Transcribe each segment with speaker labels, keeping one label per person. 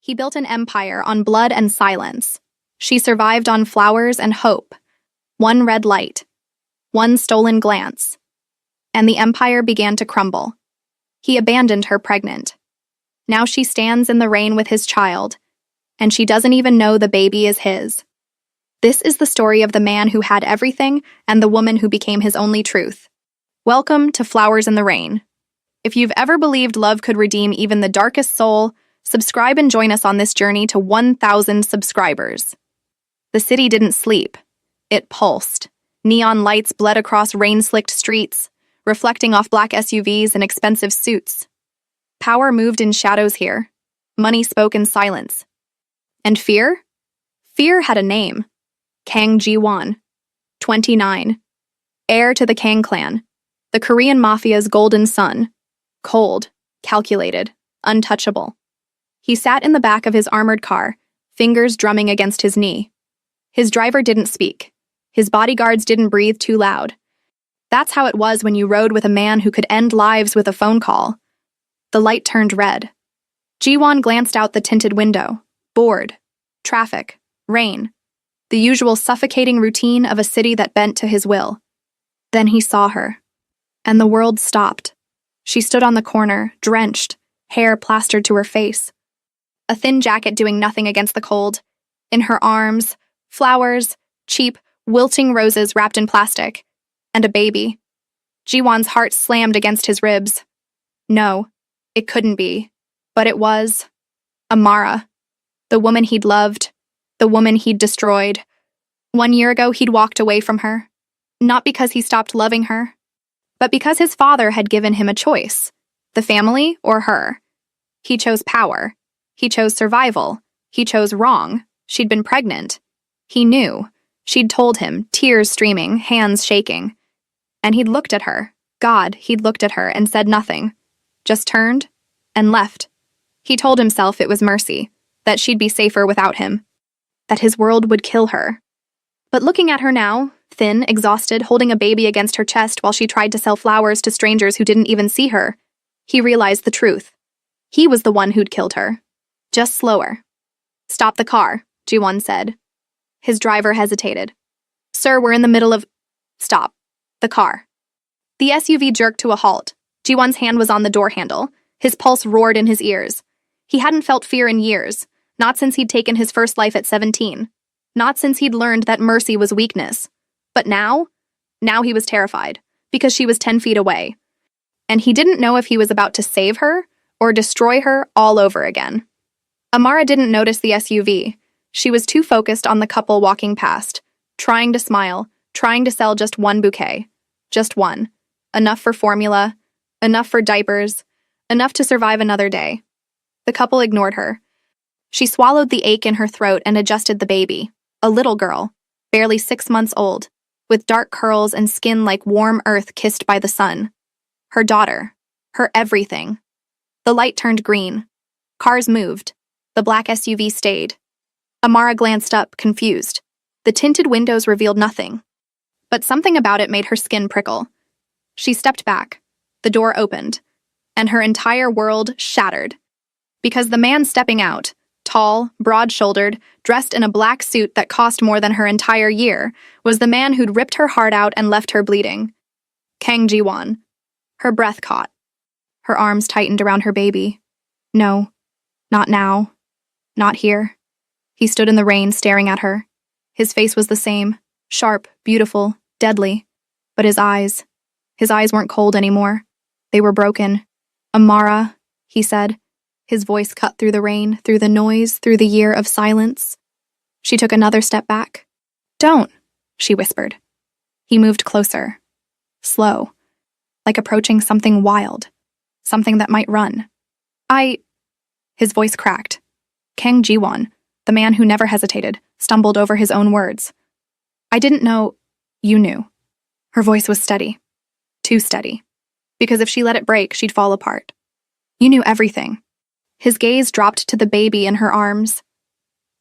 Speaker 1: He built an empire on blood and silence. She survived on flowers and hope. One red light. One stolen glance. And the empire began to crumble. He abandoned her pregnant. Now she stands in the rain with his child, and she doesn't even know the baby is his. This is the story of the man who had everything and the woman who became his only truth. Welcome to Flowers in the Rain. If you've ever believed love could redeem even the darkest soul, subscribe and join us on this journey to 1,000 subscribers. The city didn't sleep. It pulsed. Neon lights bled across rain-slicked streets, reflecting off black SUVs and expensive suits. Power moved in shadows here. Money spoke in silence. And fear? Fear had a name. Kang Ji-won, 29. Heir to the Kang clan, the Korean mafia's golden son. Cold, calculated, untouchable. He sat in the back of his armored car, fingers drumming against his knee. His driver didn't speak. His bodyguards didn't breathe too loud. That's how it was when you rode with a man who could end lives with a phone call. The light turned red. Ji-won glanced out the tinted window. Bored. Traffic. Rain. The usual suffocating routine of a city that bent to his will. Then he saw her. And the world stopped. She stood on the corner, drenched, hair plastered to her face. A thin jacket doing nothing against the cold. In her arms, flowers, cheap, wilting roses wrapped in plastic. And a baby. Ji-won's heart slammed against his ribs. No, it couldn't be. But it was. Amara. The woman he'd loved. The woman he'd destroyed. 1 year ago, he'd walked away from her. Not because he stopped loving her, but because his father had given him a choice. The family or her. He chose power. He chose survival. He chose wrong. She'd been pregnant. He knew. She'd told him, tears streaming, hands shaking. And he'd looked at her. God, he'd looked at her and said nothing. Just turned and left. He told himself it was mercy, that she'd be safer without him, that his world would kill her. But looking at her now, thin, exhausted, holding a baby against her chest while she tried to sell flowers to strangers who didn't even see her, he realized the truth. He was the one who'd killed her. Just slower. Stop the car, Ji-won said. His driver hesitated. Sir, we're in the middle of... Stop. The car. The SUV jerked to a halt. Ji-won's hand was on the door handle. His pulse roared in his ears. He hadn't felt fear in years, not since he'd taken his first life at 17. Not since he'd learned that mercy was weakness. But now he was terrified, because she was 10 feet away. And he didn't know if he was about to save her or destroy her all over again. Amara didn't notice the SUV. She was too focused on the couple walking past, trying to smile, trying to sell just one bouquet. Just one. Enough for formula, enough for diapers, enough to survive another day. The couple ignored her. She swallowed the ache in her throat and adjusted the baby. A little girl, barely 6 months old, with dark curls and skin like warm earth kissed by the sun. Her daughter. Her everything. The light turned green. Cars moved. The black SUV stayed. Amara glanced up, confused. The tinted windows revealed nothing. But something about it made her skin prickle. She stepped back. The door opened. And her entire world shattered. Because the man stepping out, tall, broad-shouldered, dressed in a black suit that cost more than her entire year, was the man who'd ripped her heart out and left her bleeding. Kang Ji-won. Her breath caught. Her arms tightened around her baby. No, not now. Not here. He stood in the rain, staring at her. His face was the same, sharp, beautiful, deadly. But his eyes weren't cold anymore. They were broken. Amara, he said. His voice cut through the rain, through the noise, through the year of silence. She took another step back. Don't, she whispered. He moved closer. Slow. Like approaching something wild. Something that might run. His voice cracked. Kang Ji-won, the man who never hesitated, stumbled over his own words. I didn't know... You knew. Her voice was steady. Too steady. Because if she let it break, she'd fall apart. You knew everything. His gaze dropped to the baby in her arms.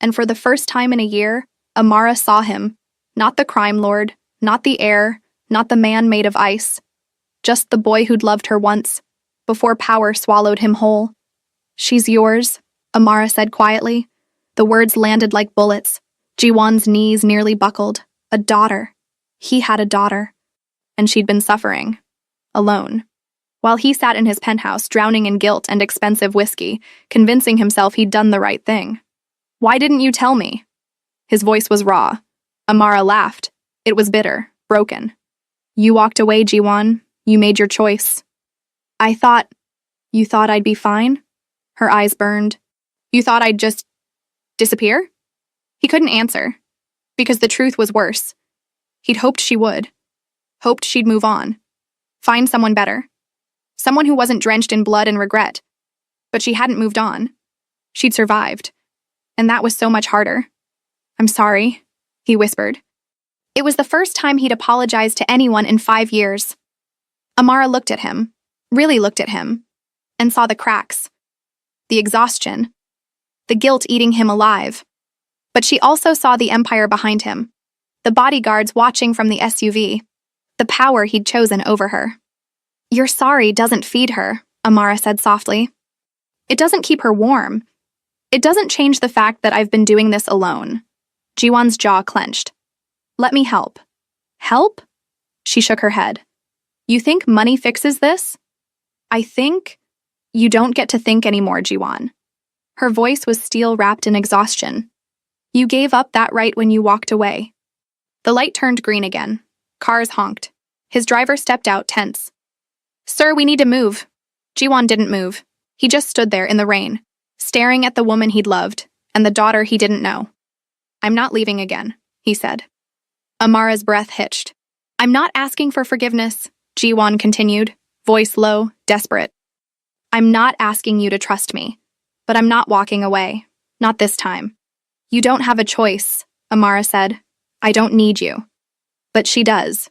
Speaker 1: And for the first time in a year, Amara saw him. Not the crime lord, not the heir, not the man made of ice. Just the boy who'd loved her once, before power swallowed him whole. She's yours, Amara said quietly. The words landed like bullets. Jiwon's knees nearly buckled. A daughter. He had a daughter. And she'd been suffering. Alone. While he sat in his penthouse, drowning in guilt and expensive whiskey, convincing himself he'd done the right thing. Why didn't you tell me? His voice was raw. Amara laughed. It was bitter, broken. You walked away, Jiwon. You made your choice. You thought I'd be fine? Her eyes burned. You thought I'd just disappear? He couldn't answer, because the truth was worse. He'd hoped she would. Hoped she'd move on. Find someone better. Someone who wasn't drenched in blood and regret. But she hadn't moved on. She'd survived. And that was so much harder. I'm sorry, he whispered. It was the first time he'd apologized to anyone in 5 years. Amara looked at him, really looked at him, and saw the cracks, the exhaustion, the guilt eating him alive. But she also saw the empire behind him, the bodyguards watching from the SUV, the power he'd chosen over her. Your sorry doesn't feed her, Amara said softly. It doesn't keep her warm. It doesn't change the fact that I've been doing this alone. Jiwon's jaw clenched. Let me help. Help? She shook her head. You think money fixes this? I think you don't get to think anymore, Jiwon. Her voice was steel-wrapped in exhaustion. You gave up that right when you walked away. The light turned green again. Cars honked. His driver stepped out, tense. Sir, we need to move. Jiwon didn't move. He just stood there in the rain, staring at the woman he'd loved and the daughter he didn't know. I'm not leaving again, he said. Amara's breath hitched. I'm not asking for forgiveness, Jiwon continued, voice low, desperate. I'm not asking you to trust me, but I'm not walking away. Not this time. You don't have a choice, Amara said. I don't need you. But she does.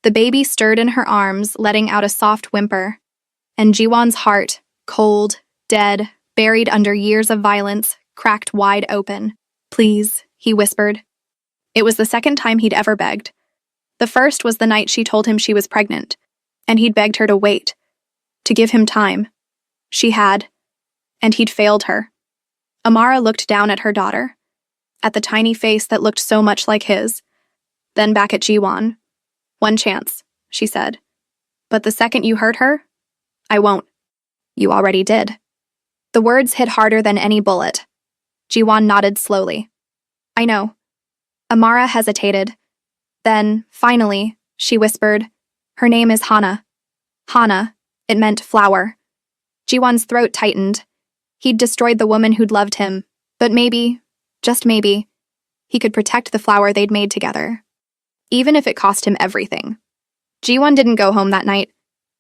Speaker 1: The baby stirred in her arms, letting out a soft whimper, and Jiwon's heart, cold, dead, buried under years of violence, cracked wide open. Please, he whispered. It was the second time he'd ever begged. The first was the night she told him she was pregnant, and he'd begged her to wait, to give him time. She had, and he'd failed her. Amara looked down at her daughter, at the tiny face that looked so much like his, then back at Jiwon. One chance, she said. But the second you hurt her, I won't. You already did. The words hit harder than any bullet. Jiwon nodded slowly. I know. Amara hesitated. Then, finally, she whispered, her name is Hana. Hana, it meant flower. Jiwon's throat tightened. He'd destroyed the woman who'd loved him, but maybe, just maybe, he could protect the flower they'd made together. Even if it cost him everything. Jiwon didn't go home that night.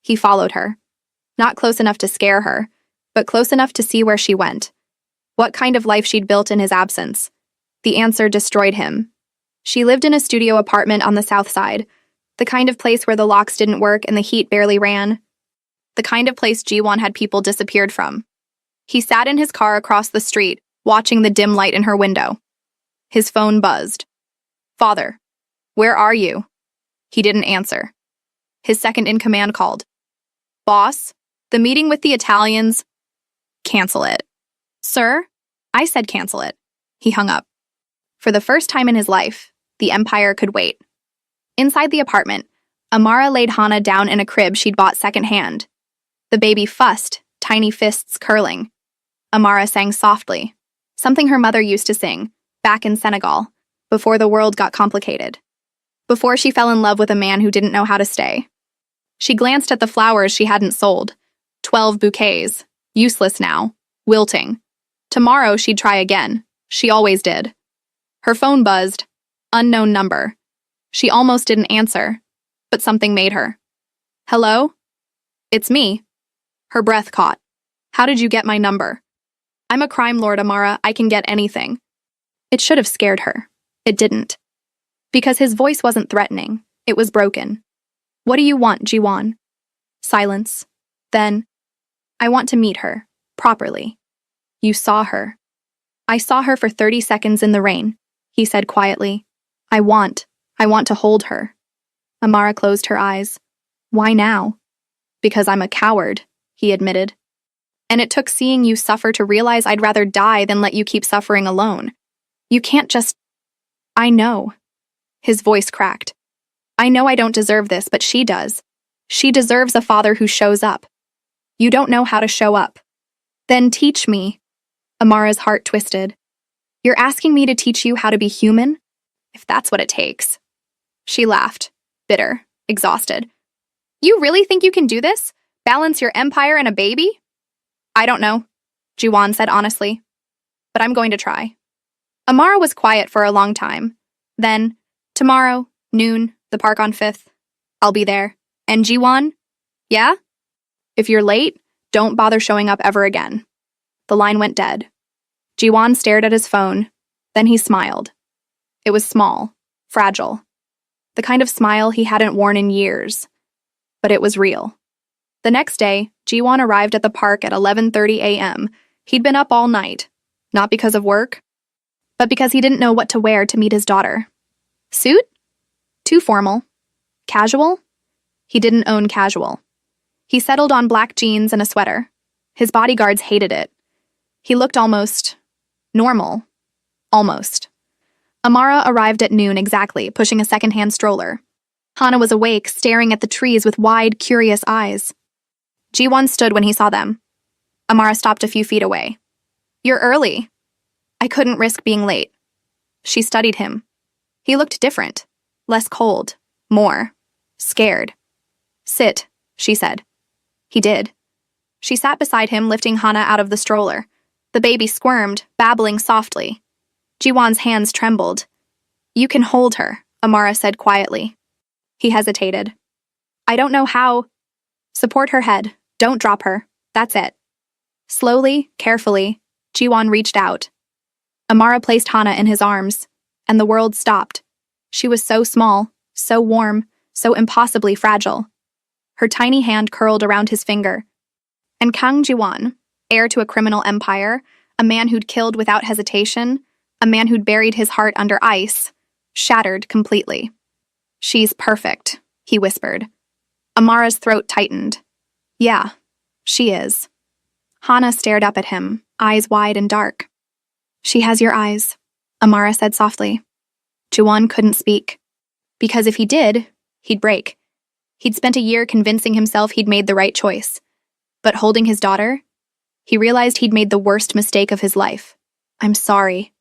Speaker 1: He followed her. Not close enough to scare her, but close enough to see where she went. What kind of life she'd built in his absence. The answer destroyed him. She lived in a studio apartment on the south side, the kind of place where the locks didn't work and the heat barely ran. The kind of place Jiwon had people disappeared from. He sat in his car across the street, watching the dim light in her window. His phone buzzed. Father, where are you? He didn't answer. His second-in-command called. Boss, the meeting with the Italians. Cancel it. Sir? I said cancel it. He hung up. For the first time in his life, the Empire could wait. Inside the apartment, Amara laid Hana down in a crib she'd bought secondhand. The baby fussed, tiny fists curling. Amara sang softly, something her mother used to sing, back in Senegal, before the world got complicated. Before she fell in love with a man who didn't know how to stay. She glanced at the flowers she hadn't sold. 12 bouquets, useless now, wilting. Tomorrow she'd try again. She always did. Her phone buzzed. Unknown number. She almost didn't answer, but something made her. Hello? It's me. Her breath caught. How did you get my number? I'm a crime lord, Amara. I can get anything. It should have scared her. It didn't. Because his voice wasn't threatening. It was broken. What do you want, Jiwon? Silence. Then, I want to meet her, properly. You saw her. I saw her for 30 seconds in the rain, he said quietly. I want to hold her. Amara closed her eyes. Why now? Because I'm a coward, he admitted. And it took seeing you suffer to realize I'd rather die than let you keep suffering alone. You can't just... I know. His voice cracked. I know I don't deserve this, but she does. She deserves a father who shows up. You don't know how to show up. Then teach me. Amara's heart twisted. You're asking me to teach you how to be human? If that's what it takes. She laughed, bitter, exhausted. You really think you can do this? Balance your empire and a baby? I don't know, Jiwan said honestly. But I'm going to try. Amara was quiet for a long time. Then, tomorrow, noon, the park on 5th. I'll be there. And Jiwan? Yeah? If you're late, don't bother showing up ever again. The line went dead. Jiwan stared at his phone. Then he smiled. It was small, fragile. The kind of smile he hadn't worn in years. But it was real. The next day, Jiwan arrived at the park at 11:30 a.m. He'd been up all night, not because of work, but because he didn't know what to wear to meet his daughter. Suit? Too formal. Casual? He didn't own casual. He settled on black jeans and a sweater. His bodyguards hated it. He looked almost normal. Almost. Amara arrived at noon exactly, pushing a second-hand stroller. Hana was awake, staring at the trees with wide, curious eyes. Jiwan stood when he saw them. Amara stopped a few feet away. You're early. I couldn't risk being late. She studied him. He looked different. Less cold. More. Scared. Sit, she said. He did. She sat beside him, lifting Hana out of the stroller. The baby squirmed, babbling softly. Jiwan's hands trembled. You can hold her, Amara said quietly. He hesitated. I don't know how. Support her head. Don't drop her. That's it. Slowly, carefully, Jiwan reached out. Amara placed Hana in his arms, and the world stopped. She was so small, so warm, so impossibly fragile. Her tiny hand curled around his finger. And Kang Jiwan, heir to a criminal empire, a man who'd killed without hesitation, a man who'd buried his heart under ice, shattered completely. She's perfect, he whispered. Amara's throat tightened. Yeah, she is. Hana stared up at him, eyes wide and dark. She has your eyes, Amara said softly. Jiwan couldn't speak. Because if he did, he'd break. He'd spent a year convincing himself he'd made the right choice. But holding his daughter, he realized he'd made the worst mistake of his life. I'm sorry,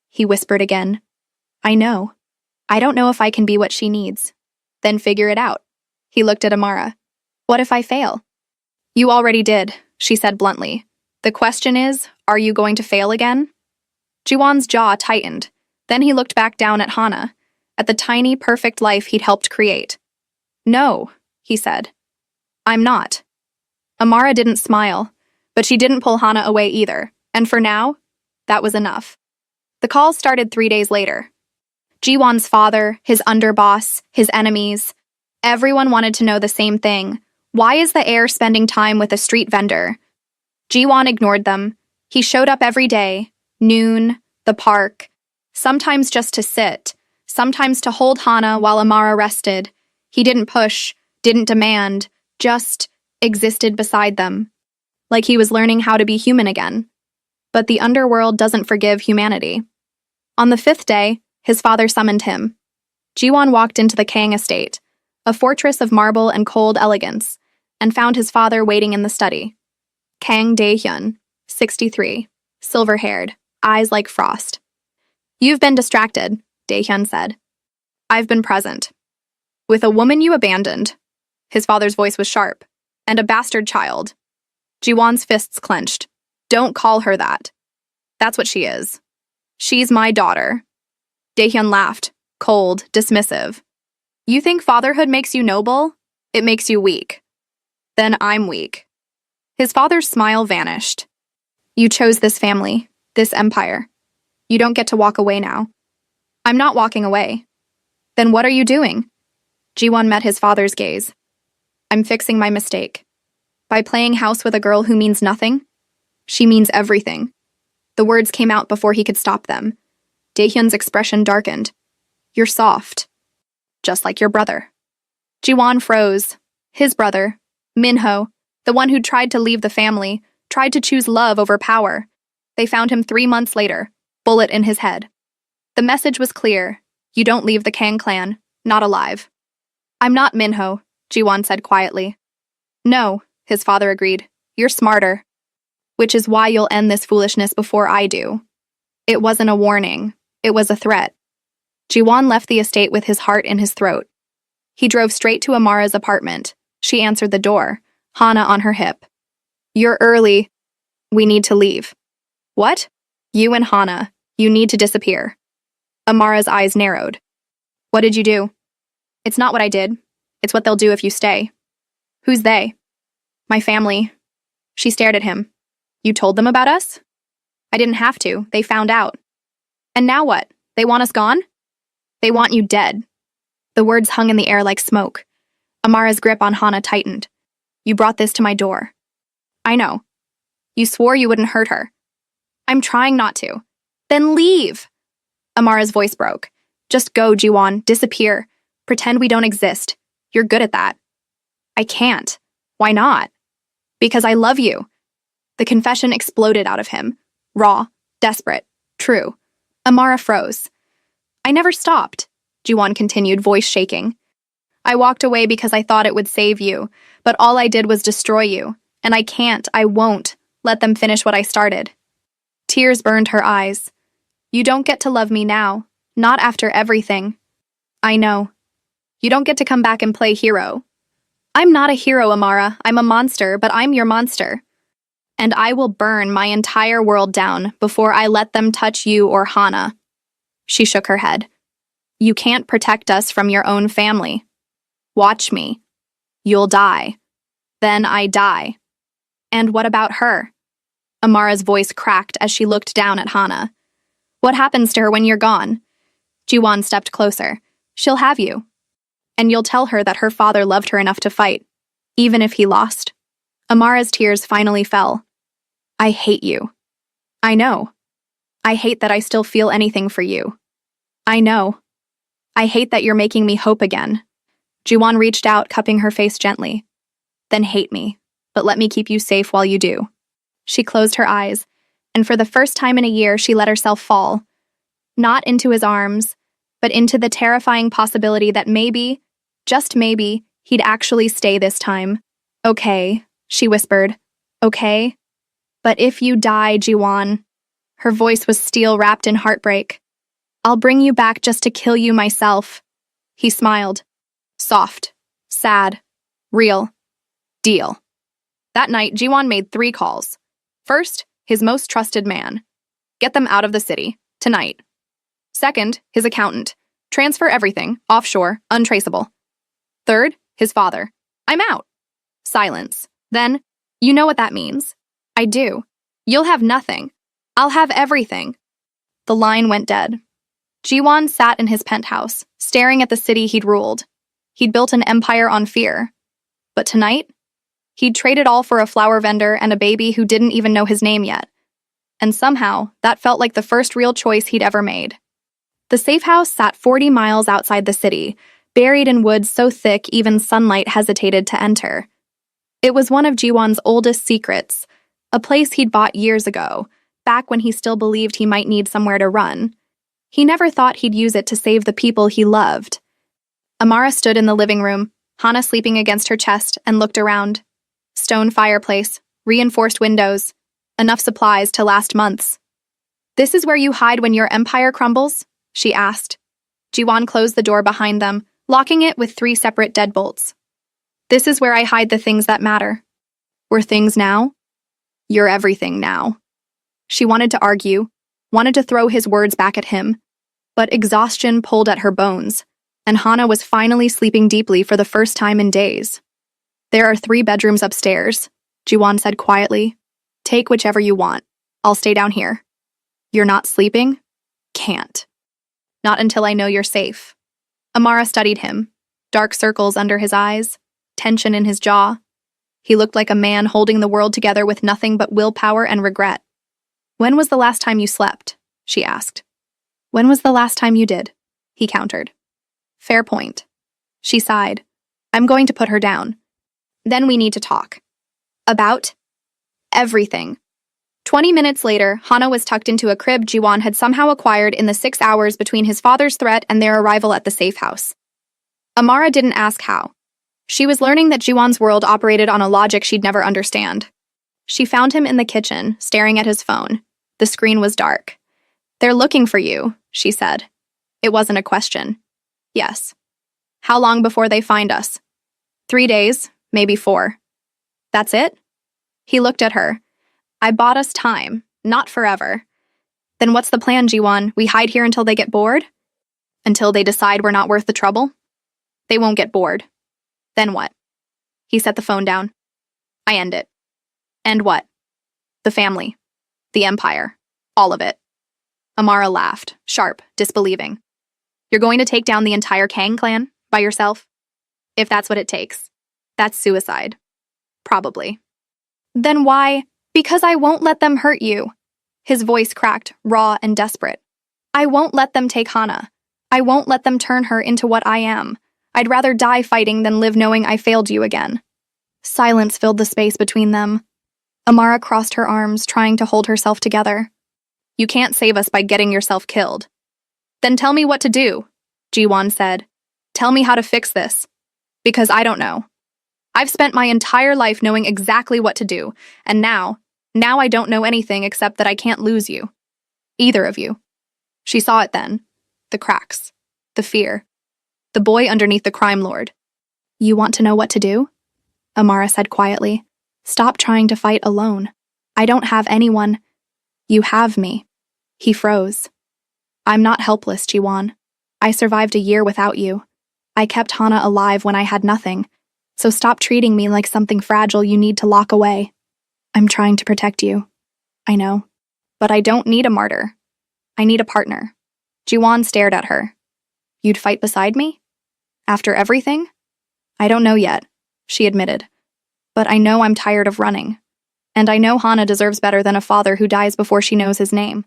Speaker 1: he whispered again. I know. I don't know if I can be what she needs. Then figure it out. He looked at Amara. What if I fail? You already did, she said bluntly. The question is, are you going to fail again? Jiwan's jaw tightened. Then he looked back down at Hana, at the tiny, perfect life he'd helped create. No, he said. I'm not. Amara didn't smile, but she didn't pull Hana away either, and for now, that was enough. The call started 3 days later. Jiwan's father, his underboss, his enemies, everyone wanted to know the same thing. Why is the heir spending time with a street vendor? Jiwan ignored them. He showed up every day, noon, the park, sometimes just to sit, sometimes to hold Hana while Amara rested. He didn't push, didn't demand, just existed beside them, like he was learning how to be human again. But the underworld doesn't forgive humanity. On the 5th day, his father summoned him. Jiwan walked into the Kang estate, a fortress of marble and cold elegance, and found his father waiting in the study. Kang Dae-hyun, 63, silver-haired, eyes like frost. You've been distracted, Dae-hyun said. I've been present. With a woman you abandoned. His father's voice was sharp. And a bastard child. Jiwan's fists clenched. Don't call her that. That's what she is. She's my daughter. Dae-hyun laughed, cold, dismissive. You think fatherhood makes you noble? It makes you weak. Then I'm weak. His father's smile vanished. You chose this family, this empire. You don't get to walk away now. I'm not walking away. Then what are you doing? Jiwan met his father's gaze. I'm fixing my mistake. By playing house with a girl who means nothing, she means everything. The words came out before he could stop them. Dae-hyun's expression darkened. You're soft. Just like your brother. Jiwan froze. His brother, Minho, the one who'd tried to leave the family, tried to choose love over power. They found him 3 months later, bullet in his head. The message was clear. You don't leave the Kang clan, not alive. I'm not Minho, Jiwon said quietly. No, his father agreed. You're smarter. Which is why you'll end this foolishness before I do. It wasn't a warning. It was a threat. Jiwon left the estate with his heart in his throat. He drove straight to Amara's apartment. She answered the door, Hana on her hip. You're early. We need to leave. What? You and Hana. You need to disappear. Amara's eyes narrowed. What did you do? It's not what I did. It's what they'll do if you stay. Who's they? My family. She stared at him. You told them about us? I didn't have to. They found out. And now what? They want us gone? They want you dead. The words hung in the air like smoke. Amara's grip on Hana tightened. You brought this to my door. I know. You swore you wouldn't hurt her. I'm trying not to. Then leave. Amara's voice broke. Just go, Jiwon. Disappear. Pretend we don't exist. You're good at that. I can't. Why not? Because I love you. The confession exploded out of him. Raw, desperate, true. Amara froze. I never stopped, Jiwon continued, voice shaking. I walked away because I thought it would save you, but all I did was destroy you. And I won't let them finish what I started. Tears burned her eyes. You don't get to love me now, not after everything. I know. You don't get to come back and play hero. I'm not a hero, Amara. I'm a monster, but I'm your monster. And I will burn my entire world down before I let them touch you or Hana. She shook her head. You can't protect us from your own family. Watch me. You'll die. Then I die. And what about her? Amara's voice cracked as she looked down at Hana. What happens to her when you're gone? Jiwon stepped closer. She'll have you. And you'll tell her that her father loved her enough to fight, even if he lost. Amara's tears finally fell. I hate you. I know. I hate that I still feel anything for you. I know. I hate that you're making me hope again. Jiwon reached out, cupping her face gently. Then hate me, but let me keep you safe while you do. She closed her eyes, and for the first time in a year, she let herself fall. Not into his arms, but into the terrifying possibility that maybe, just maybe, he'd actually stay this time. Okay, she whispered. Okay? But if you die, Jiwon. Her voice was steel wrapped in heartbreak. I'll bring you back just to kill you myself. He smiled. Soft, sad, real. Deal. That night, Jiwon made 3 calls. First, his most trusted man. Get them out of the city, tonight. Second, his accountant. Transfer everything, offshore, untraceable. Third, his father. I'm out. Silence. Then, you know what that means. I do. You'll have nothing. I'll have everything. The line went dead. Jiwon sat in his penthouse, staring at the city he'd ruled. He'd built an empire on fear. But tonight, he'd traded all for a flower vendor and a baby who didn't even know his name yet. And somehow, that felt like the first real choice he'd ever made. The safe house sat 40 miles outside the city, buried in woods so thick even sunlight hesitated to enter. It was one of Jiwon's oldest secrets, a place he'd bought years ago, back when he still believed he might need somewhere to run. He never thought he'd use it to save the people he loved. Amara stood in the living room, Hana sleeping against her chest, and looked around. Stone fireplace, reinforced windows, enough supplies to last months. This is where you hide when your empire crumbles? She asked. Jiwon closed the door behind them, locking it with 3 separate deadbolts. This is where I hide the things that matter. We're things now? You're everything now. She wanted to argue, wanted to throw his words back at him, but exhaustion pulled at her bones, and Hana was finally sleeping deeply for the first time in days. There are 3 bedrooms upstairs, Jiwon said quietly. Take whichever you want. I'll stay down here. You're not sleeping? Can't. Not until I know you're safe. Amara studied him, dark circles under his eyes, tension in his jaw. He looked like a man holding the world together with nothing but willpower and regret. When was the last time you slept? She asked. When was the last time you did? He countered. Fair point. She sighed. I'm going to put her down. Then we need to talk. About? Everything. 20 minutes later, Hana was tucked into a crib Jiwon had somehow acquired in the 6 hours between his father's threat and their arrival at the safe house. Amara didn't ask how. She was learning that Jiwon's world operated on a logic she'd never understand. She found him in the kitchen, staring at his phone. The screen was dark. "They're looking for you," she said. It wasn't a question. "Yes." "How long before they find us?" 3 days, maybe 4. "That's it?" He looked at her. "I bought us time, not forever." "Then what's the plan, Jiwon? We hide here until they get bored? Until they decide we're not worth the trouble?" "They won't get bored." "Then what?" He set the phone down. "I end it." "End what?" "The family. The empire. All of it." Amara laughed, sharp, disbelieving. "You're going to take down the entire Kang clan? By yourself?" "If that's what it takes. That's suicide." "Probably." "Then why?" "Because I won't let them hurt you." His voice cracked, raw and desperate. "I won't let them take Hana. I won't let them turn her into what I am. I'd rather die fighting than live knowing I failed you again." Silence filled the space between them. Amara crossed her arms, trying to hold herself together. "You can't save us by getting yourself killed." "Then tell me what to do," Jiwon said. "Tell me how to fix this. Because I don't know. I've spent my entire life knowing exactly what to do, and now I don't know anything except that I can't lose you. Either of you." She saw it then. The cracks. The fear. The boy underneath the crime lord. "You want to know what to do?" Amara said quietly. "Stop trying to fight alone. I don't have anyone. You have me." He froze. "I'm not helpless, Jiwon. I survived a year without you. I kept Hana alive when I had nothing. So stop treating me like something fragile you need to lock away. I'm trying to protect you. I know. But I don't need a martyr. I need a partner." Jiwon stared at her. "You'd fight beside me? After everything?" "I don't know yet," she admitted. "But I know I'm tired of running. And I know Hana deserves better than a father who dies before she knows his name."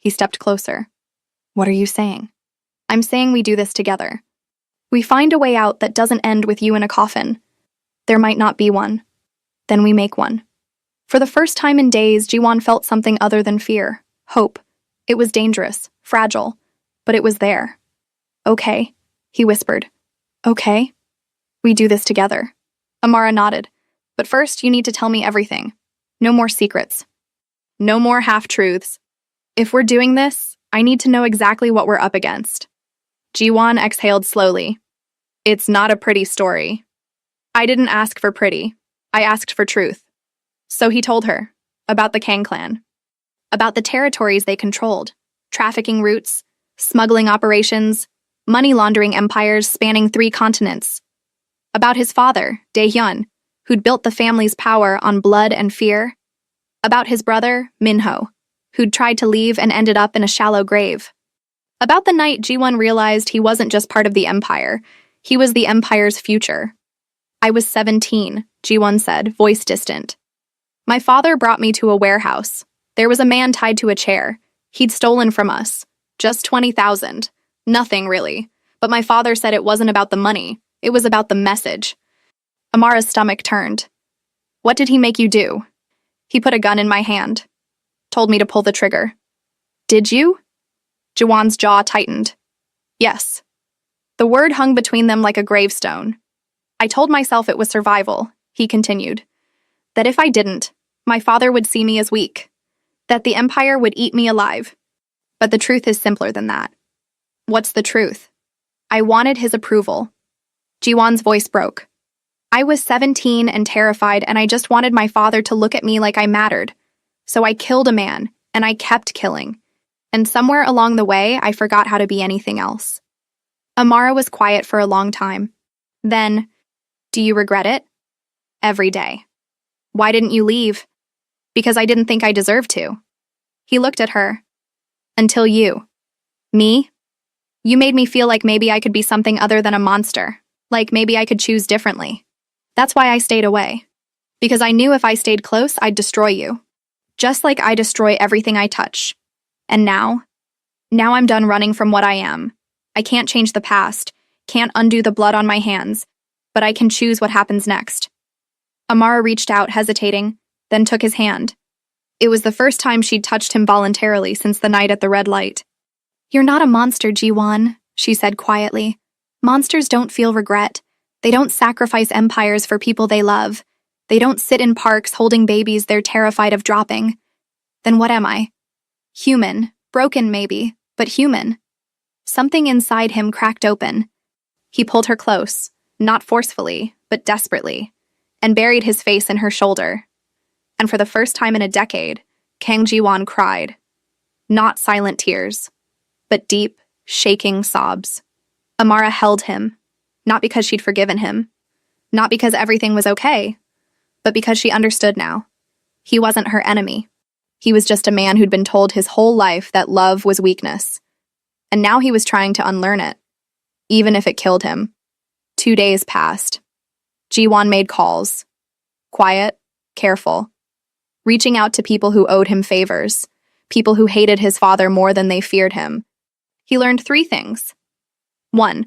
Speaker 1: He stepped closer. "What are you saying?" "I'm saying we do this together. We find a way out that doesn't end with you in a coffin. There might not be one. Then we make one." For the first time in days, Jiwon felt something other than fear. Hope. It was dangerous, fragile, but it was there. "Okay," he whispered. "Okay. We do this together." Amara nodded. "But first, you need to tell me everything. No more secrets. No more half-truths. If we're doing this, I need to know exactly what we're up against." Jiwon exhaled slowly. "It's not a pretty story. I didn't ask for pretty. I asked for truth." So he told her about the Kang clan, about the territories they controlled, trafficking routes, smuggling operations, money laundering empires spanning 3 continents, about his father, Dae-hyun, who'd built the family's power on blood and fear, about his brother, Minho, who'd tried to leave and ended up in a shallow grave, about the night Jiwon realized he wasn't just part of the empire, he was the empire's future. "I was 17, Jiwon said, voice distant. "My father brought me to a warehouse. There was a man tied to a chair. He'd stolen from us. Just 20,000. Nothing, really. But my father said it wasn't about the money. It was about the message." Amara's stomach turned. "What did he make you do?" "He put a gun in my hand. Told me to pull the trigger." "Did you?" Jiwon's jaw tightened. "Yes." The word hung between them like a gravestone. "I told myself it was survival," he continued. "That if I didn't, my father would see me as weak. That the empire would eat me alive. But the truth is simpler than that." "What's the truth?" "I wanted his approval." Jiwon's voice broke. "I was 17 and terrified, and I just wanted my father to look at me like I mattered. So I killed a man, and I kept killing. And somewhere along the way, I forgot how to be anything else." Amara was quiet for a long time. Then, "Do you regret it?" "Every day." "Why didn't you leave?" "Because I didn't think I deserved to." He looked at her. "Until you." "Me?" "You made me feel like maybe I could be something other than a monster. Like maybe I could choose differently. That's why I stayed away. Because I knew if I stayed close, I'd destroy you. Just like I destroy everything I touch. And now I'm done running from what I am. I can't change the past, can't undo the blood on my hands, but I can choose what happens next." Amara reached out, hesitating, then took his hand. It was the first time she'd touched him voluntarily since the night at the red light. "You're not a monster, Ji-won," she said quietly. "Monsters don't feel regret. They don't sacrifice empires for people they love. They don't sit in parks holding babies they're terrified of dropping. Then what am I? Human, broken maybe, but human." Something inside him cracked open. He pulled her close, not forcefully, but desperately, and buried his face in her shoulder. And for the first time in a decade, Kang Ji-won cried. Not silent tears, but deep, shaking sobs. Amara held him, not because she'd forgiven him, not because everything was okay, but because she understood now. He wasn't her enemy. He was just a man who'd been told his whole life that love was weakness. And now he was trying to unlearn it, even if it killed him. 2 days passed. Ji-won made calls. Quiet, careful. Reaching out to people who owed him favors, people who hated his father more than they feared him. He learned 3 things. 1.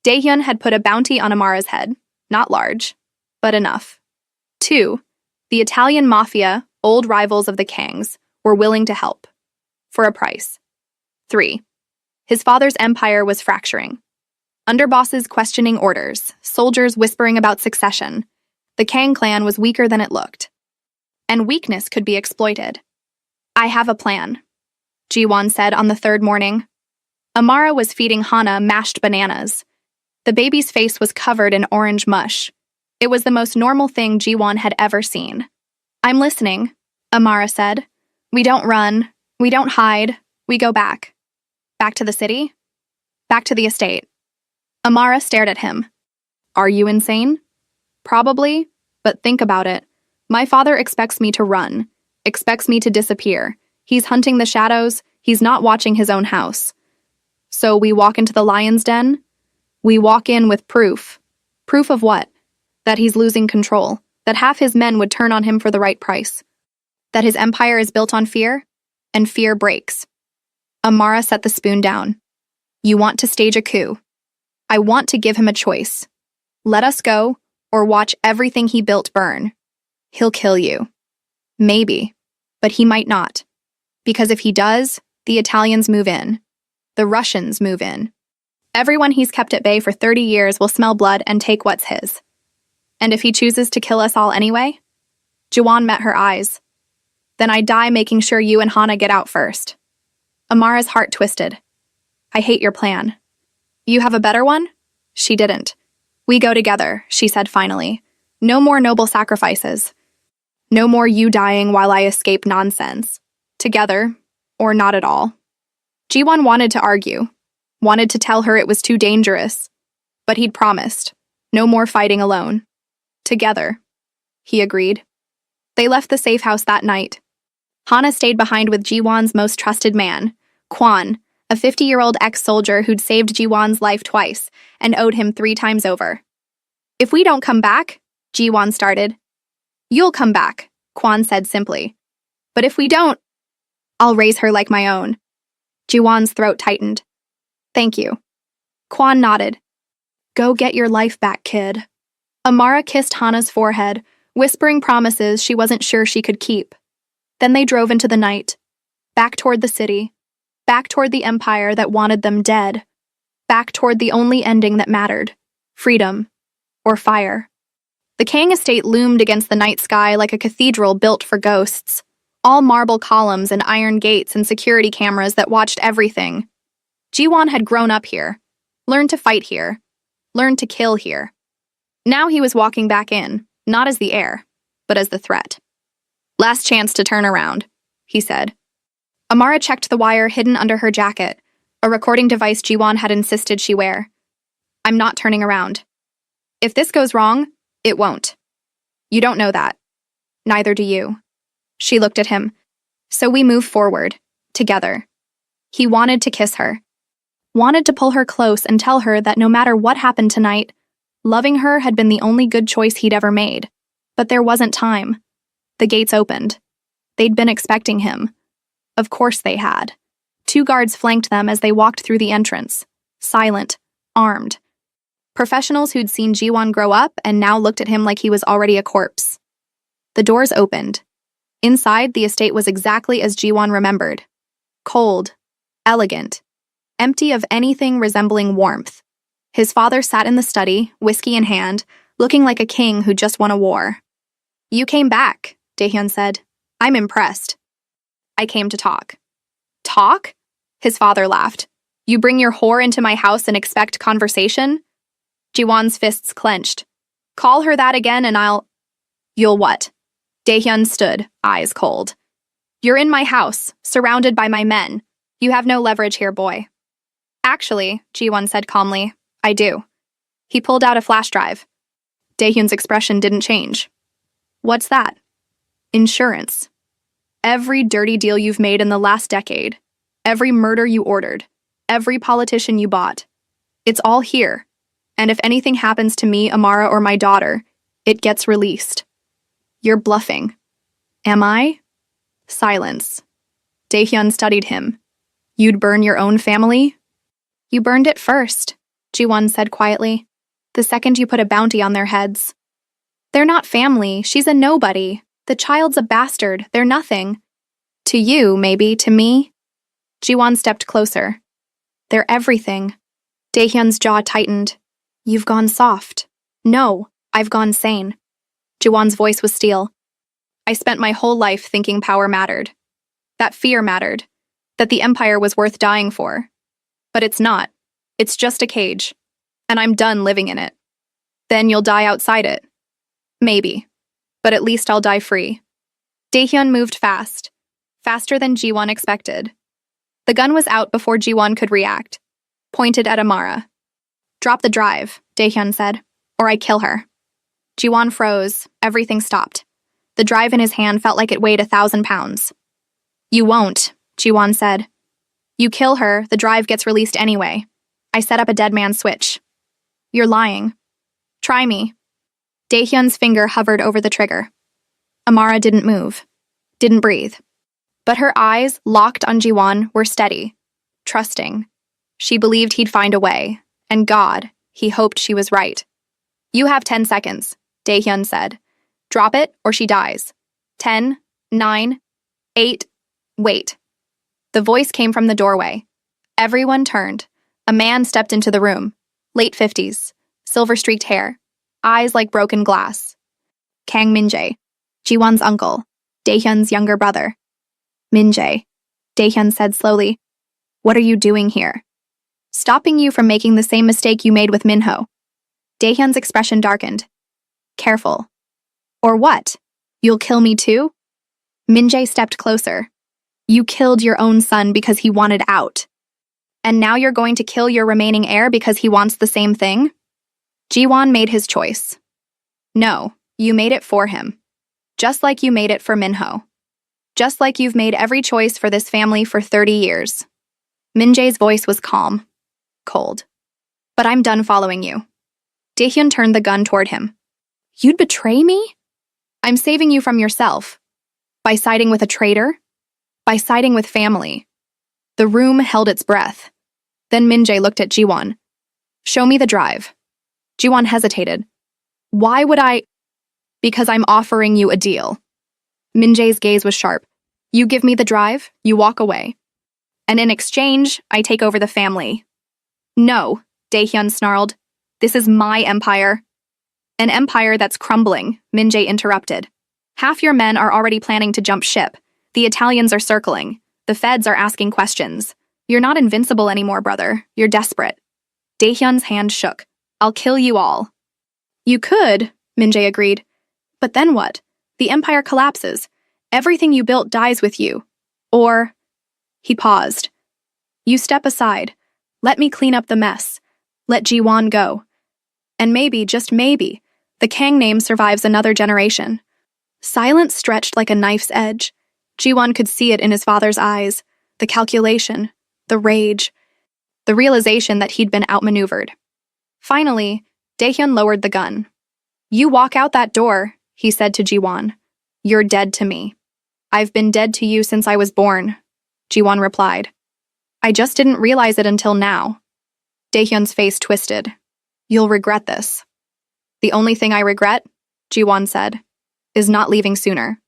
Speaker 1: Daehyun had put a bounty on Amara's head, not large, but enough. 2. The Italian mafia, old rivals of the Kangs, were willing to help. For a price. 3. His father's empire was fracturing. Underbosses questioning orders, soldiers whispering about succession. The Kang clan was weaker than it looked. And weakness could be exploited. "I have a plan," Ji-won said on the 3rd morning. Amara was feeding Hana mashed bananas. The baby's face was covered in orange mush. It was the most normal thing Ji-won had ever seen. "I'm listening," Amara said. "We don't run. We don't hide. We go back." "Back to the city?" "Back to the estate." Amara stared at him. "Are you insane?" "Probably, but think about it. My father expects me to run, expects me to disappear. He's hunting the shadows, he's not watching his own house. So we walk into the lion's den? We walk in with proof. Proof of what? That he's losing control, that half his men would turn on him for the right price. That his empire is built on fear, and fear breaks." Amara set the spoon down. "You want to stage a coup. I want to give him a choice. Let us go, or watch everything he built burn. He'll kill you. Maybe, but he might not. Because if he does, the Italians move in. The Russians move in. Everyone he's kept at bay for 30 years will smell blood and take what's his. And if he chooses to kill us all anyway?" Ji-won met her eyes. "Then I die making sure you and Hana get out first." Amara's heart twisted. "I hate your plan." "You have a better one?" She didn't. "We go together," she said finally. "No more noble sacrifices. No more you dying while I escape nonsense. Together, or not at all." Ji-won wanted to argue, wanted to tell her it was too dangerous, but he'd promised. No more fighting alone. Together, he agreed. They left the safe house that night. Hana stayed behind with Ji-won's most trusted man, Kwon, a 50-year-old ex-soldier who'd saved Ji-won's life twice and owed him 3 times over. "If we don't come back," Ji-won started. "You'll come back," Kwon said simply. "But if we don't, I'll raise her like my own." Ji-won's throat tightened. "Thank you." Kwon nodded. "Go get your life back, kid." Amara kissed Hana's forehead, whispering promises she wasn't sure she could keep. Then they drove into the night, back toward the city, back toward the empire that wanted them dead, back toward the only ending that mattered, freedom, or fire. The Kang estate loomed against the night sky like a cathedral built for ghosts, all marble columns and iron gates and security cameras that watched everything. Ji-won had grown up here, learned to fight here, learned to kill here. Now he was walking back in, not as the heir, but as the threat. "Last chance to turn around," he said. Amara checked the wire hidden under her jacket, a recording device Ji-won had insisted she wear. "I'm not turning around. If this goes wrong, it won't. You don't know that. Neither do you." She looked at him. "So we move forward, together." He wanted to kiss her. Wanted to pull her close and tell her that no matter what happened tonight, loving her had been the only good choice he'd ever made. But there wasn't time. The gates opened. They'd been expecting him. Of course they had. 2 guards flanked them as they walked through the entrance, silent, armed. Professionals who'd seen Ji-won grow up and now looked at him like he was already a corpse. The doors opened, Inside, the estate was exactly as Jiwon remembered. Cold, elegant, empty of anything resembling warmth. His father sat in the study, whiskey in hand, looking like a king who just won a war. "You came back," Daehyun said. "I'm impressed." "I came to talk." "Talk?" His father laughed. "You bring your whore into my house and expect conversation?" Jiwon's fists clenched. "Call her that again and You'll what?" Daehyun stood, eyes cold. "You're in my house, surrounded by my men. You have no leverage here, boy." "Actually," Jiwon said calmly, "I do." He pulled out a flash drive. Daehyun's expression didn't change. "What's that?" "Insurance. Every dirty deal you've made in the last decade, every murder you ordered, every politician you bought. It's all here. And if anything happens to me, Amara, or my daughter, it gets released." "You're bluffing." "Am I?" Silence. Daehyun studied him. "You'd burn your own family?" "You burned it first," Jiwon said quietly. "The second you put a bounty on their heads." "They're not family. She's a nobody. The child's a bastard. They're nothing." "To you, maybe. To me?" Jiwon stepped closer. "They're everything." Daehyun's jaw tightened. "You've gone soft." "No, I've gone sane." Jiwon's voice was steel. "I spent my whole life thinking power mattered. That fear mattered. That the empire was worth dying for. But it's not. It's just a cage. And I'm done living in it. Then you'll die outside it. Maybe. But at least I'll die free." Daehyun moved fast. Faster than Jiwon expected. The gun was out before Jiwon could react. Pointed at Amara. "Drop the drive," Daehyun said, "or I kill her." Jiwon froze. Everything stopped. The drive in his hand felt like it weighed 1,000 pounds. "You won't," Jiwon said. "You kill her, the drive gets released anyway. I set up a dead man switch." "You're lying." "Try me." Daehyun's finger hovered over the trigger. Amara didn't move. Didn't breathe. But her eyes, locked on Jiwon, were steady. Trusting. She believed he'd find a way. And God, he hoped she was right. "You have 10 seconds, Daehyun said. "Drop it or she dies. 10, 9, 8, wait." The voice came from the doorway. Everyone turned. A man stepped into the room. Late 50s. Silver-streaked hair. Eyes like broken glass. Kang Min-jae. Jiwon's uncle. Daehyun's younger brother. "Min-jae," Daehyun said slowly. "What are you doing here?" "Stopping you from making the same mistake you made with Minho." Daehyun's expression darkened. "Careful." "Or what? You'll kill me too?" Min-jae stepped closer. "You killed your own son because he wanted out. And now you're going to kill your remaining heir because he wants the same thing?" Jiwon made his choice. "No, you made it for him. Just like you made it for Minho. Just like you've made every choice for this family for 30 years. Min-jae's voice was calm. Cold. "But I'm done following you." Daehyun turned the gun toward him. "You'd betray me?" "I'm saving you from yourself." "By siding with a traitor?" "By siding with family." The room held its breath. Then Min-jae looked at Jiwon. "Show me the drive." Jiwon hesitated. "Why would I?" "Because I'm offering you a deal." Min-jae's gaze was sharp. "You give me the drive, you walk away. And in exchange, I take over the family." "No," Daehyun snarled. "This is my empire." "An empire that's crumbling," Min-jae interrupted. "Half your men are already planning to jump ship. The Italians are circling. The feds are asking questions. You're not invincible anymore, brother. You're desperate." Daehyun's hand shook. "I'll kill you all." "You could," Min-jae agreed. "But then what? The empire collapses. Everything you built dies with you. Or..." He paused. "You step aside. Let me clean up the mess. Let Jiwon go. And maybe, just maybe, the Kang name survives another generation." Silence stretched like a knife's edge. Jiwon could see it in his father's eyes. The calculation. The rage. The realization that he'd been outmaneuvered. Finally, Daehyun lowered the gun. "You walk out that door," he said to Jiwon. "You're dead to me." "I've been dead to you since I was born," Jiwon replied. "I just didn't realize it until now." Daehyun's face twisted. "You'll regret this." "The only thing I regret," Jiwon said, "is not leaving sooner."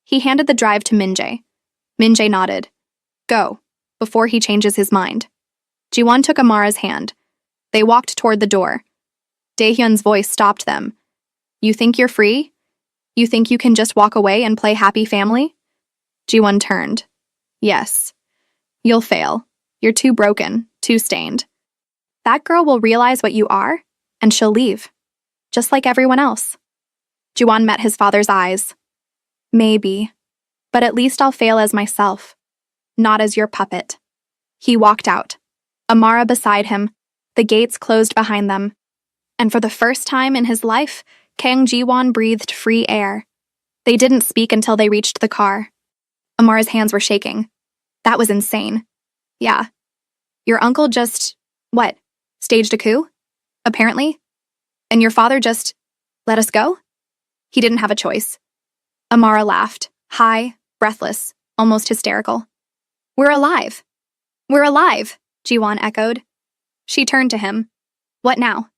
Speaker 1: He handed the drive to Minjae. Minjae nodded. Go, before he changes his mind. Jiwon took Amara's hand. They walked toward the door. Daehyun's voice stopped them. You think you're free? You think you can just walk away and play happy family? Jiwon turned. Yes. You'll fail. You're too broken, too stained. That girl will realize what you are, and she'll leave. Just like everyone else. Jiwon met his father's eyes. Maybe. But at least I'll fail as myself. Not as your puppet. He walked out. Amara beside him. The gates closed behind them. And for the first time in his life, Kang Jiwon breathed free air. They didn't speak until they reached the car. Amara's hands were shaking. That was insane. Yeah. Your uncle just, staged a coup? Apparently? And your father just let us go? He didn't have a choice. Amara laughed, high, breathless, almost hysterical. We're alive. We're alive, Jiwon echoed. She turned to him. What now?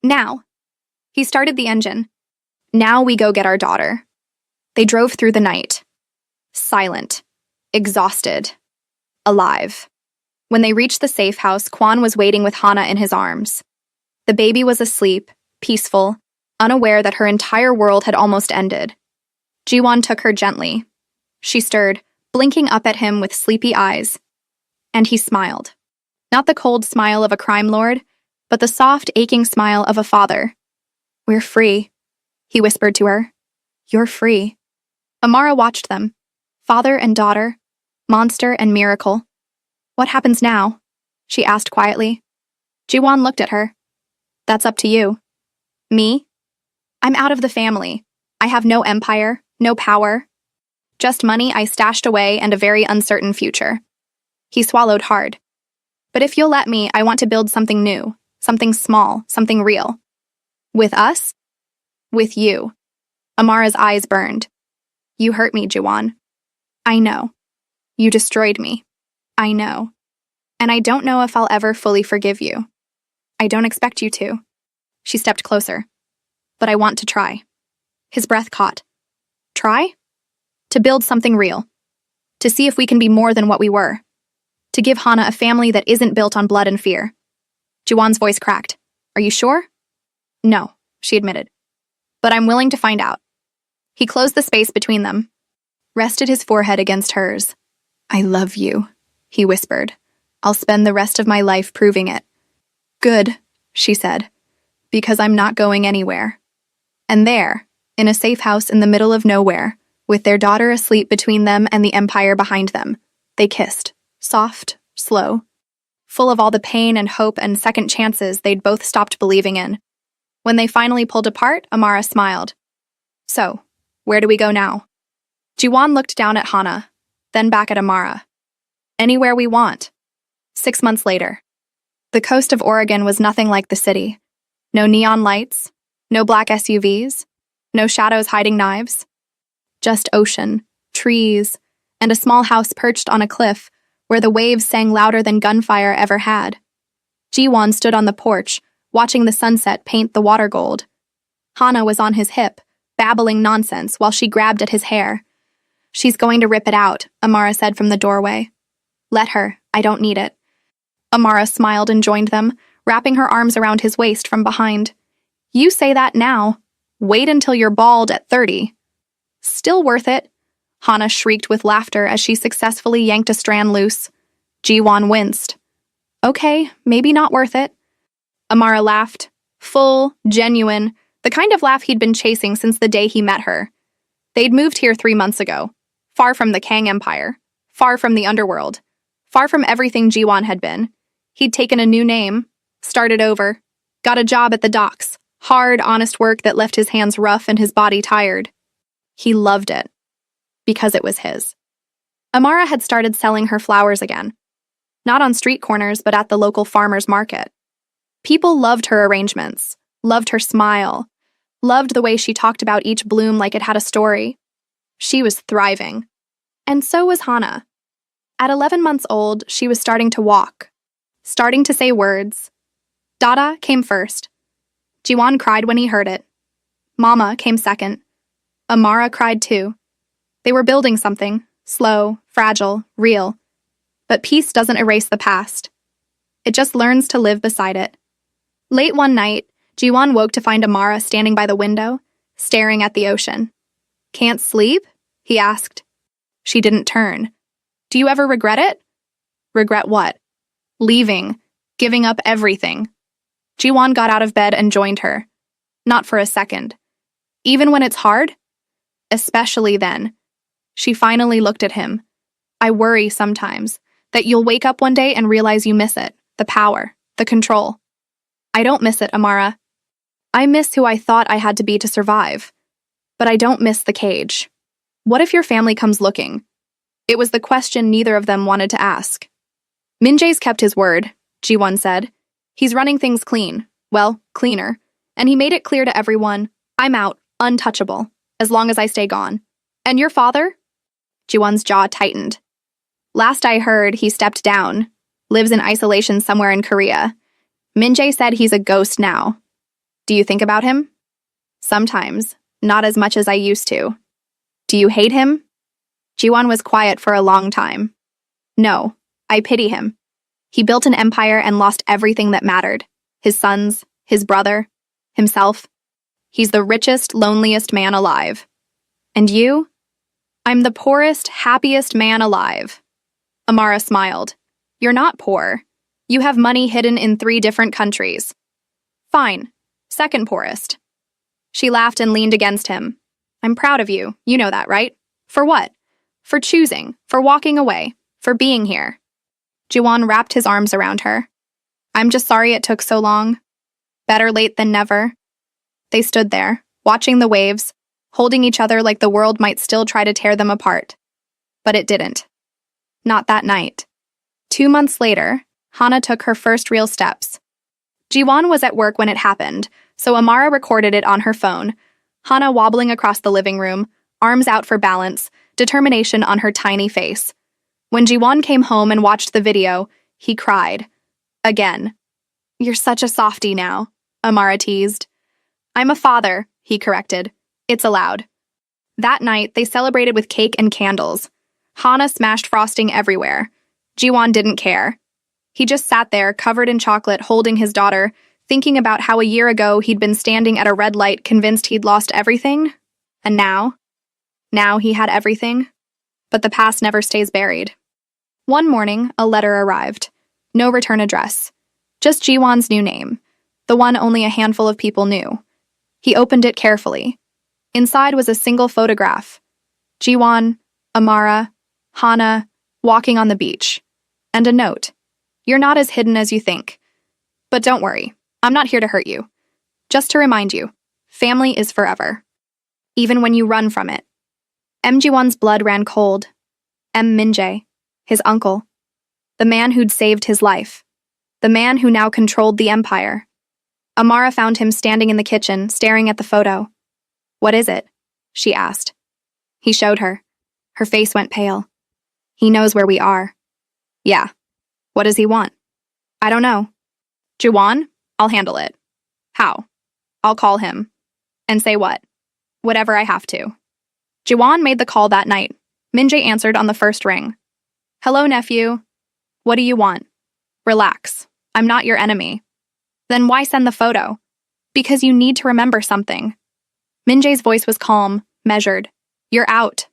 Speaker 1: Now. He started the engine. Now we go get our daughter. They drove through the night. Silent. Exhausted. Alive. When they reached the safe house, Kwon was waiting with Hana in his arms. The baby was asleep, peaceful, unaware that her entire world had almost ended. Jiwon took her gently. She stirred, blinking up at him with sleepy eyes. And he smiled. Not the cold smile of a crime lord, but the soft, aching smile of a father. We're free, he whispered to her. You're free. Amara watched them. Father and daughter, monster and miracle. What happens now? She asked quietly. Jiwon looked at her. That's up to you. Me? I'm out of the family. I have no empire, no power. Just money I stashed away and a very uncertain future. He swallowed hard. But if you'll let me, I want to build something new, something small, something real. With us? With you. Amara's eyes burned. You hurt me, Jiwon. I know. You destroyed me. I know. And I don't know if I'll ever fully forgive you. I don't expect you to. She stepped closer. But I want to try. His breath caught. Try? To build something real. To see if we can be more than what we were. To give Hana a family that isn't built on blood and fear. Jiwon's voice cracked. Are you sure? No, she admitted. But I'm willing to find out. He closed the space between them. Rested his forehead against hers. I love you, he whispered. I'll spend the rest of my life proving it. Good, she said. Because I'm not going anywhere. And there, in a safe house in the middle of nowhere, with their daughter asleep between them and the empire behind them, they kissed. Soft, slow, full of all the pain and hope and second chances they'd both stopped believing in. When they finally pulled apart, Amara smiled. So, where do we go now? Jiwon looked down at Hana, then back at Amara. Anywhere we want. 6 months later. The coast of Oregon was nothing like the city. No neon lights, no black SUVs, no shadows hiding knives. Just ocean, trees, and a small house perched on a cliff where the waves sang louder than gunfire ever had. Jiwon stood on the porch, watching the sunset paint the water gold. Hana was on his hip, babbling nonsense while she grabbed at his hair. She's going to rip it out, Amara said from the doorway. Let her, I don't need it. Amara smiled and joined them, wrapping her arms around his waist from behind. You say that now. Wait until you're bald at 30. Still worth it. Hana shrieked with laughter as she successfully yanked a strand loose. Jiwon winced. Okay, maybe not worth it. Amara laughed. Full, genuine, the kind of laugh he'd been chasing since the day he met her. They'd moved here 3 months ago, far from the Kang Empire, far from the underworld, far from everything Jiwon had been. He'd taken a new name, started over, got a job at the docks, hard, honest work that left his hands rough and his body tired. He loved it. Because it was his. Amara had started selling her flowers again. Not on street corners, but at the local farmer's market. People loved her arrangements, loved her smile, loved the way she talked about each bloom like it had a story. She was thriving. And so was Hana. At 11 months old, she was starting to walk, starting to say words. Dada came first. Jiwon cried when he heard it. Mama came second. Amara cried too. They were building something, slow, fragile, real. But peace doesn't erase the past. It just learns to live beside it. Late one night, Jiwon woke to find Amara standing by the window, staring at the ocean. "Can't sleep?" he asked. She didn't turn. "Do you ever regret it?" "Regret what?" "Leaving. Giving up everything." Jiwon got out of bed and joined her. Not for a second. "Even when it's hard?" "Especially then." She finally looked at him. "I worry sometimes that you'll wake up one day and realize you miss it, the power, the control." "I don't miss it, Amara. I miss who I thought I had to be to survive. But I don't miss the cage. What if your family comes looking?" It was the question neither of them wanted to ask. "Min-jae's kept his word," Jiwon said. "He's running things clean. Well, cleaner. And he made it clear to everyone, I'm out, untouchable, as long as I stay gone. And your father?" Jiwon's jaw tightened. "Last I heard, he stepped down, lives in isolation somewhere in Korea. Min-jae said he's a ghost now. Do you think about him?" "Sometimes, not as much as I used to." "Do you hate him?" Jiwon was quiet for a long time. "No, I pity him. He built an empire and lost everything that mattered. His sons, his brother, himself. He's the richest, loneliest man alive. And you? I'm the poorest, happiest man alive." Amara smiled. "You're not poor. You have money hidden in 3 different countries." "Fine. Second poorest." She laughed and leaned against him. "I'm proud of you. You know that, right? For what? For choosing, for walking away, for being here." Jiwon wrapped his arms around her. "I'm just sorry it took so long. Better late than never." They stood there, watching the waves, holding each other like the world might still try to tear them apart. But it didn't. Not that night. 2 months later, Hana took her first real steps. Jiwon was at work when it happened, so Amara recorded it on her phone, Hana wobbling across the living room, arms out for balance, determination on her tiny face. When Jiwon came home and watched the video, he cried. Again. "You're such a softie now," Amara teased. "I'm a father," he corrected. "It's allowed." That night, they celebrated with cake and candles. Hana smashed frosting everywhere. Jiwon didn't care. He just sat there, covered in chocolate, holding his daughter, thinking about how a year ago he'd been standing at a red light convinced he'd lost everything. And now? Now he had everything. But the past never stays buried. One morning, a letter arrived. No return address. Just Jiwon's new name, the one only a handful of people knew. He opened it carefully. Inside was a single photograph. Jiwon, Amara, Hana, walking on the beach. And a note. "You're not as hidden as you think. But don't worry, I'm not here to hurt you. Just to remind you, family is forever. Even when you run from it." Jiwon's blood ran cold. Min-jae, his uncle. The man who'd saved his life. The man who now controlled the empire. Amara found him standing in the kitchen, staring at the photo. "What is it?" she asked. He showed her. Her face went pale. "He knows where we are." "Yeah. What does he want?" "I don't know." "Jiwon, I'll handle it." "How?" "I'll call him." "And say what?" "Whatever I have to." Jiwon made the call that night. Min-jae answered on the first ring. "Hello, nephew. What do you want?" "Relax. I'm not your enemy." "Then why send the photo?" "Because you need to remember something." Min-jae's voice was calm, measured. "You're out.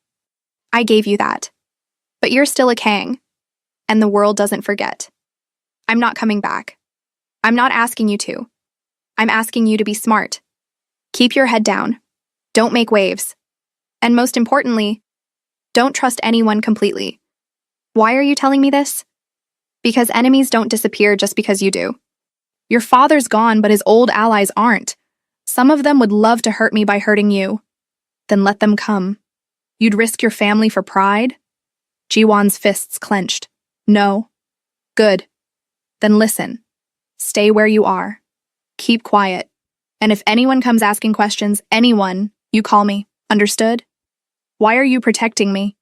Speaker 1: I gave you that. But you're still a Kang. And the world doesn't forget. I'm not coming back. I'm not asking you to. I'm asking you to be smart. Keep your head down. Don't make waves. And most importantly, don't trust anyone completely. Why are you telling me this? Because enemies don't disappear just because you do. Your father's gone, but his old allies aren't. Some of them would love to hurt me by hurting you. Then let them come. You'd risk your family for pride? Jiwon's fists clenched. No. Good. Then listen. Stay where you are. Keep quiet. And if anyone comes asking questions, anyone, you call me. Understood? Why are you protecting me?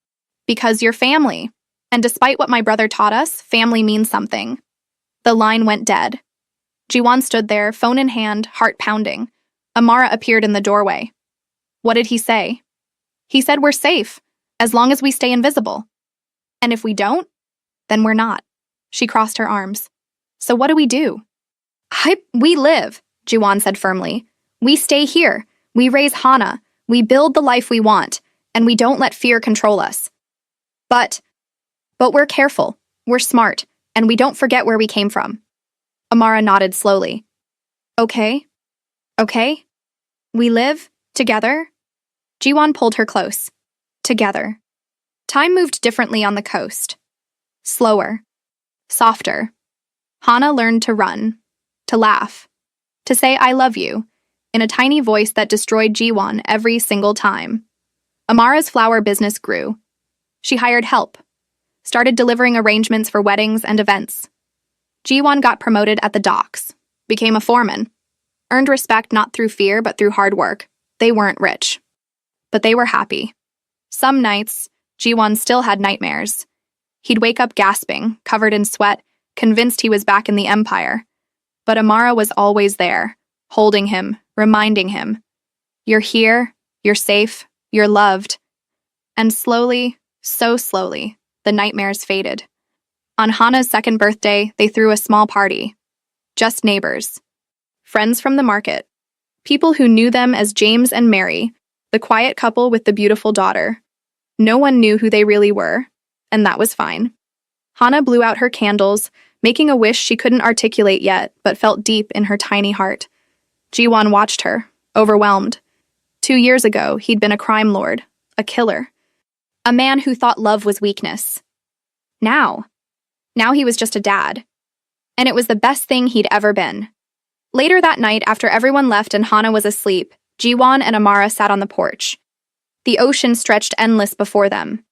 Speaker 1: Because you're family. And despite what my brother taught us, family means something. The line went dead. Jiwon stood there, phone in hand, heart pounding. Amara appeared in the doorway. What did he say? He said we're safe. As long as we stay invisible. And if we don't, then we're not. She crossed her arms. So what do? We live, Jiwon said firmly. We stay here. We raise Hana. We build the life we want. And we don't let fear control us. But we're careful. We're smart. And we don't forget where we came from. Amara nodded slowly. Okay. We live together? Jiwon pulled her close. Together. Time moved differently on the coast. Slower. Softer. Hana learned to run. To laugh. To say I love you. In a tiny voice that destroyed Jiwon every single time. Amara's flower business grew. She hired help. Started delivering arrangements for weddings and events. Jiwon got promoted at the docks. Became a foreman. Earned respect not through fear but through hard work. They weren't rich. But they were happy. Some nights, Jiwon still had nightmares. He'd wake up gasping, covered in sweat, convinced he was back in the Empire. But Amara was always there, holding him, reminding him, "You're here, you're safe, you're loved." And slowly, so slowly, the nightmares faded. On Hana's second birthday, they threw a small party. Just neighbors. Friends from the market. People who knew them as James and Mary, the quiet couple with the beautiful daughter. No one knew who they really were, and that was fine. Hana blew out her candles, making a wish she couldn't articulate yet, but felt deep in her tiny heart. Jiwon watched her, overwhelmed. 2 years ago, he'd been a crime lord, a killer. A man who thought love was weakness. Now he was just a dad. And it was the best thing he'd ever been. Later that night, after everyone left and Hana was asleep, Jiwon and Amara sat on the porch. The ocean stretched endless before them.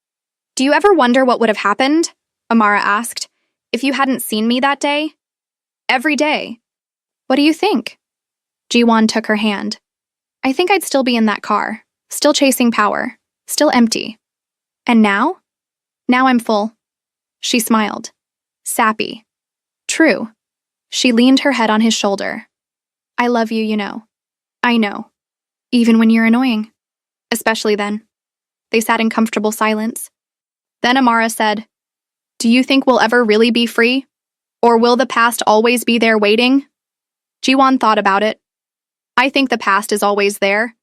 Speaker 1: "Do you ever wonder what would have happened?" Amara asked, "if you hadn't seen me that day?" "Every day." "What do you think?" Jiwon took her hand. "I think I'd still be in that car, still chasing power, still empty. And now? Now I'm full." She smiled. Sappy. True. She leaned her head on his shoulder. "I love you, you know." "I know. Even when you're annoying." "Especially then." They sat in comfortable silence. Then Amara said, "Do you think we'll ever really be free? Or will the past always be there waiting?" Jiwon thought about it. "I think the past is always there,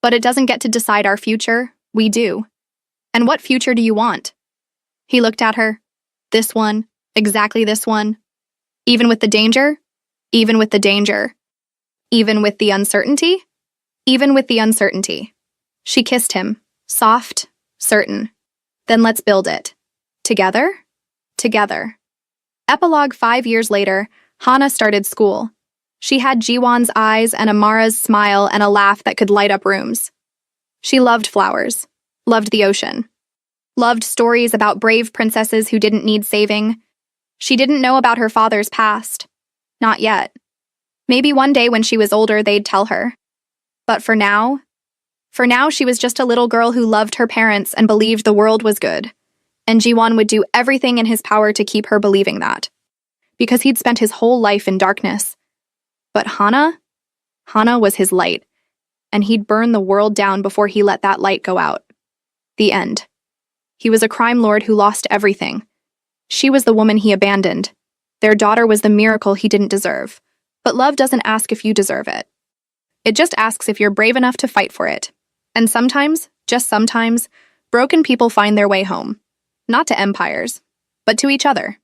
Speaker 1: but it doesn't get to decide our future. We do. And what future do you want?" He looked at her. "This one. Exactly this one. Even with the danger? Even with the danger. Even with the uncertainty? Even with the uncertainty." She kissed him, soft, certain. "Then let's build it. Together? Together." Epilogue 5 years later, Hana started school. She had Jiwon's eyes and Amara's smile and a laugh that could light up rooms. She loved flowers, loved the ocean, loved stories about brave princesses who didn't need saving. She didn't know about her father's past. Not yet. Maybe one day when she was older they'd tell her. But for now she was just a little girl who loved her parents and believed the world was good. And Jiwon would do everything in his power to keep her believing that. Because he'd spent his whole life in darkness. But Hana was his light. And he'd burn the world down before he let that light go out. The end. He was a crime lord who lost everything. She was the woman he abandoned. Their daughter was the miracle he didn't deserve. But love doesn't ask if you deserve it. It just asks if you're brave enough to fight for it. And sometimes, just sometimes, broken people find their way home. Not to empires, but to each other.